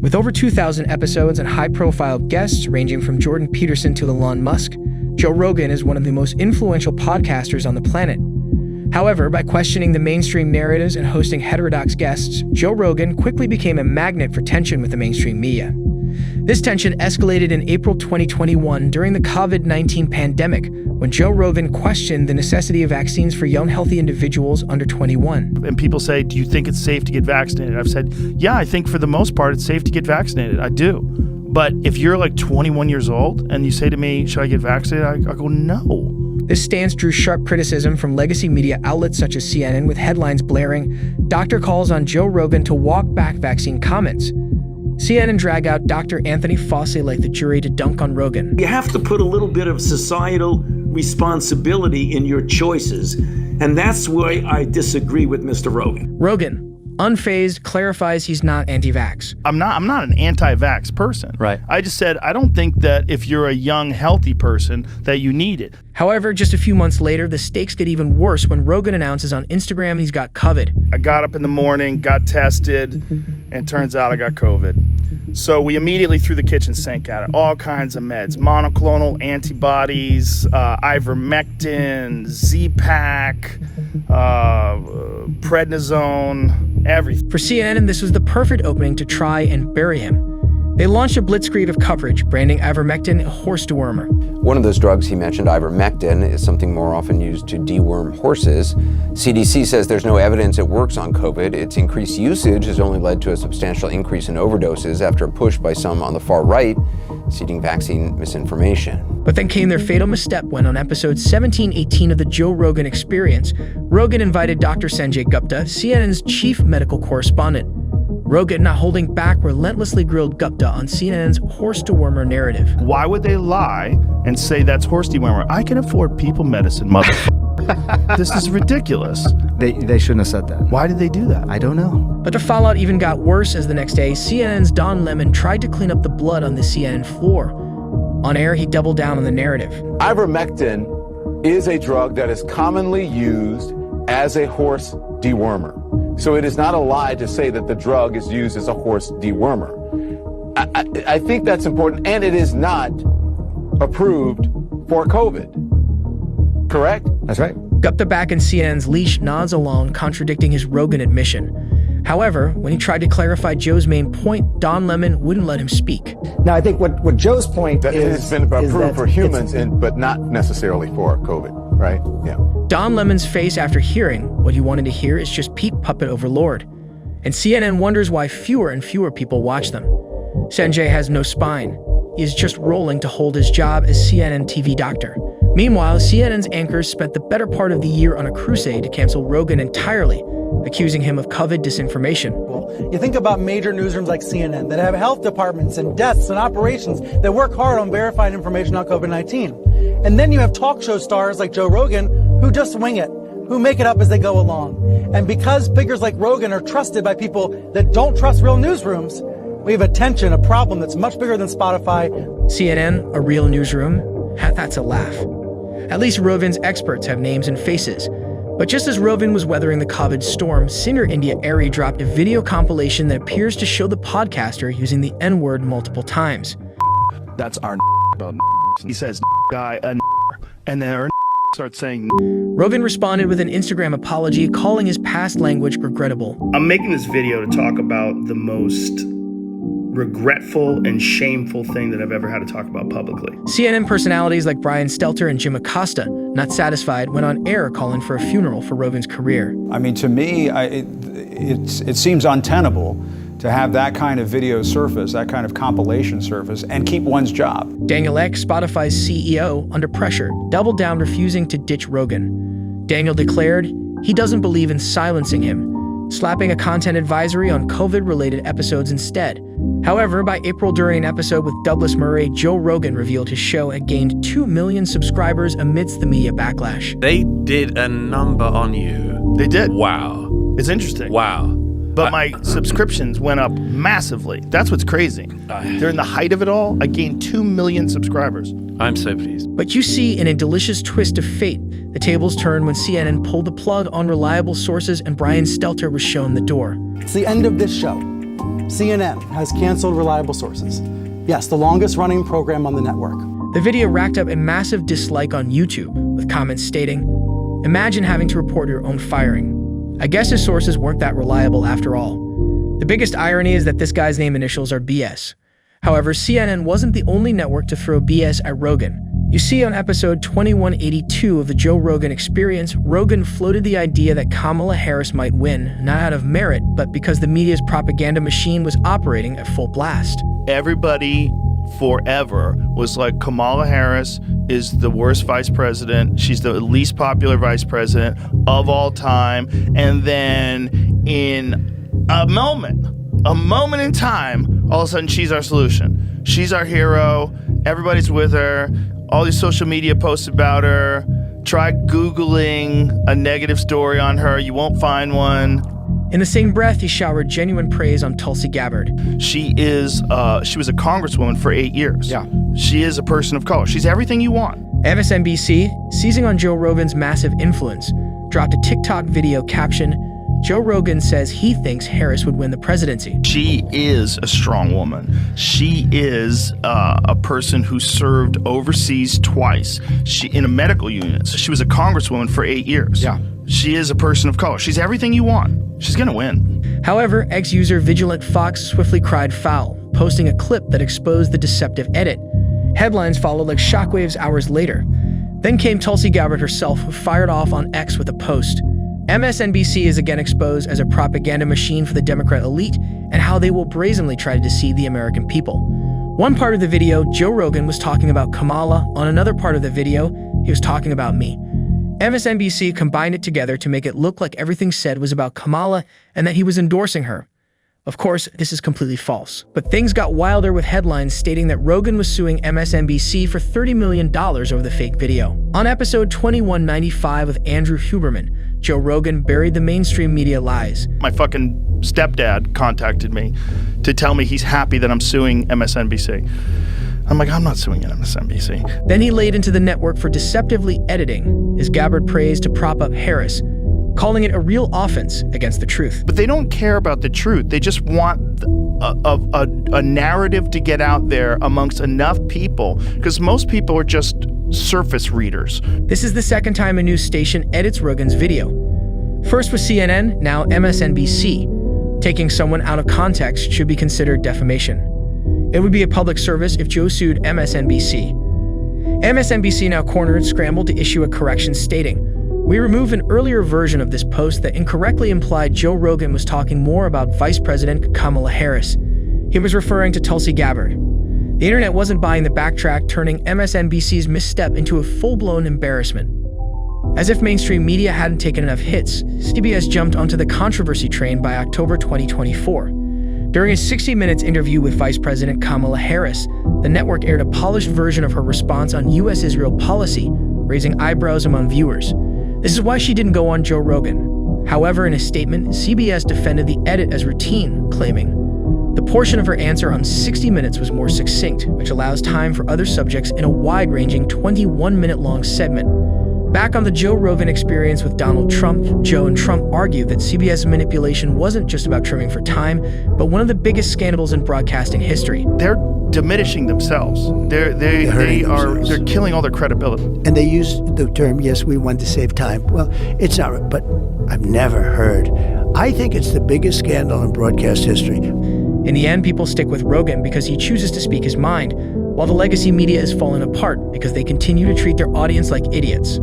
With over 2,000 episodes and high-profile guests ranging from Jordan Peterson to Elon Musk, Joe Rogan is one of the most influential podcasters on the planet. However, by questioning the mainstream narratives and hosting heterodox guests, Joe Rogan quickly became a magnet for tension with the mainstream media. This tension escalated in April 2021 during the COVID-19 pandemic, when Joe Rogan questioned the necessity of vaccines for young, healthy individuals under 21. And people say, do you think it's safe to get vaccinated? I've said, yeah, I think for the most part it's safe to get vaccinated. I do. But if you're like 21 years old and you say to me, should I get vaccinated? I go, no. This stance drew sharp criticism from legacy media outlets such as CNN, with headlines blaring, "Doctor calls on Joe Rogan to walk back vaccine comments." CNN drag out Dr. Anthony Fauci like the jury to dunk on Rogan. You have to put a little bit of societal responsibility in your choices, and that's why I disagree with Mr. Rogan. Rogan, unfazed, clarifies he's not anti-vax. I'm not an anti-vax person. Right. I just said I don't think that if you're a young, healthy person that you need it. However, just a few months later, the stakes get even worse when Rogan announces on Instagram he's got COVID. I got up in the morning, got tested, and turns out I got COVID. So we immediately threw the kitchen sink at it. All kinds of meds, monoclonal antibodies, ivermectin, Z-Pak, prednisone, everything. For CNN, this was the perfect opening to try and bury him. They launched a blitzkrieg of coverage, branding ivermectin a horse dewormer. One of those drugs he mentioned, ivermectin, is something more often used to deworm horses. CDC says there's no evidence it works on COVID. Its increased usage has only led to a substantial increase in overdoses after a push by some on the far right, citing vaccine misinformation. But then came their fatal misstep when, on episode 1718 of the Joe Rogan Experience, Rogan invited Dr. Sanjay Gupta, CNN's chief medical correspondent. Rogan, not holding back, relentlessly grilled Gupta on CNN's horse dewormer narrative. Why would they lie and say that's horse dewormer? I can afford people medicine, motherfucker. This is ridiculous. They shouldn't have said that. Why did they do that? I don't know. But the fallout even got worse as the next day, CNN's Don Lemon tried to clean up the blood on the CNN floor. On air, he doubled down on the narrative. Ivermectin is a drug that is commonly used as a horse dewormer. So it is not a lie to say that the drug is used as a horse dewormer. I think that's important, and it is not approved for COVID. Correct? That's right. Gupta, back in CNN's leash, nods along, contradicting his Rogan admission. However, when he tried to clarify Joe's main point, Don Lemon wouldn't let him speak. Now, I think what Joe's point that is... It's been approved for humans, but not necessarily for COVID, right? Yeah. Don Lemon's face after hearing what he wanted to hear is just Pete Puppet Overlord. And CNN wonders why fewer and fewer people watch them. Sanjay has no spine. He is just rolling to hold his job as CNN TV doctor. Meanwhile, CNN's anchors spent the better part of the year on a crusade to cancel Rogan entirely, accusing him of COVID disinformation. You think about major newsrooms like CNN that have health departments and desks and operations that work hard on verified information on COVID-19. And then you have talk show stars like Joe Rogan who just wing it, who make it up as they go along. And because figures like Rogan are trusted by people that don't trust real newsrooms, we have a problem that's much bigger than Spotify. CNN, a real newsroom? That's a laugh. At least Rogan's experts have names and faces. But just as Rogan was weathering the COVID storm, singer India Arie dropped a video compilation that appears to show the podcaster using the N-word multiple times. That's our about. He says guy and then our starts saying. Rogan responded with an Instagram apology, calling his past language regrettable. I'm making this video to talk about the most regretful and shameful thing that I've ever had to talk about publicly. CNN personalities like Brian Stelter and Jim Acosta, not satisfied, went on air calling for a funeral for Rogan's career. I mean, to me, it seems untenable to have that kind of video surface, that kind of compilation surface, and keep one's job. Daniel Ek, Spotify's CEO, under pressure, doubled down, refusing to ditch Rogan. Daniel declared he doesn't believe in silencing him, slapping a content advisory on COVID-related episodes instead. However, by April, during an episode with Douglas Murray, Joe Rogan revealed his show had gained 2 million subscribers amidst the media backlash. They did a number on you. They did. Wow. It's interesting. Wow. But my subscriptions went up massively. That's what's crazy. During the height of it all, I gained 2 million subscribers. I'm so pleased. But you see, in a delicious twist of fate, the tables turned when CNN pulled the plug on reliable sources and Brian Stelter was shown the door. It's the end of this show. CNN has canceled reliable sources. Yes, the longest running program on the network. The video racked up a massive dislike on YouTube, with comments stating, "Imagine having to report your own firing. I guess his sources weren't that reliable after all." The biggest irony is that this guy's name initials are BS. However, CNN wasn't the only network to throw BS at Rogan. You see, on episode 2182 of the Joe Rogan Experience, Rogan floated the idea that Kamala Harris might win, not out of merit, but because the media's propaganda machine was operating at full blast. Everybody forever was like, Kamala Harris is the worst vice president. She's the least popular vice president of all time. And then in a moment in time, all of a sudden she's our solution. She's our hero. Everybody's with her. All these social media posts about her. Try Googling a negative story on her. You won't find one. In the same breath, he showered genuine praise on Tulsi Gabbard. She was a congresswoman for 8 years. Yeah. She is a person of color. She's everything you want. MSNBC, seizing on Joe Rogan's massive influence, dropped a TikTok video caption, "Joe Rogan says he thinks Harris would win the presidency." She is a strong woman. She is a person who served overseas twice. She in a medical unit. So she was a congresswoman for 8 years. Yeah. She is a person of color. She's everything you want. She's gonna win. However, ex-user Vigilant Fox swiftly cried foul, posting a clip that exposed the deceptive edit. Headlines followed like shockwaves hours later. Then came Tulsi Gabbard herself, who fired off on X with a post. MSNBC is again exposed as a propaganda machine for the Democrat elite and how they will brazenly try to deceive the American people. One part of the video, Joe Rogan was talking about Kamala. On another part of the video, he was talking about me. MSNBC combined it together to make it look like everything said was about Kamala and that he was endorsing her. Of course, this is completely false. But things got wilder with headlines stating that Rogan was suing MSNBC for $30 million over the fake video. On episode 2195 with Andrew Huberman, Joe Rogan buried the mainstream media lies. My fucking stepdad contacted me to tell me he's happy that I'm suing MSNBC. I'm like, I'm not suing MSNBC. Then he laid into the network for deceptively editing his Gabbard praise to prop up Harris, calling it a real offense against the truth. But they don't care about the truth. They just want a narrative to get out there amongst enough people, because most people are just surface readers. This is the second time a news station edits Rogan's video. First was CNN, now MSNBC. Taking someone out of context should be considered defamation. It would be a public service if Joe sued MSNBC. MSNBC, now cornered, scrambled to issue a correction stating, "We removed an earlier version of this post that incorrectly implied Joe Rogan was talking more about Vice President Kamala Harris. He was referring to Tulsi Gabbard." The internet wasn't buying the backtrack, turning MSNBC's misstep into a full-blown embarrassment. As if mainstream media hadn't taken enough hits, CBS jumped onto the controversy train by October 2024. During a 60 Minutes interview with Vice President Kamala Harris, the network aired a polished version of her response on U.S.-Israel policy, raising eyebrows among viewers. This is why she didn't go on Joe Rogan. However, in a statement, CBS defended the edit as routine, claiming, "The portion of her answer on 60 Minutes was more succinct, which allows time for other subjects in a wide-ranging 21-minute-long segment." Back on the Joe Rogan Experience with Donald Trump, Joe and Trump argued that CBS manipulation wasn't just about trimming for time, but one of the biggest scandals in broadcasting history. They're diminishing themselves. They're killing all their credibility. And they use the term, "Yes, we want to save time." Well, it's not right, but I've never heard. I think it's the biggest scandal in broadcast history. In the end, people stick with Rogan because he chooses to speak his mind, while the legacy media is falling apart because they continue to treat their audience like idiots.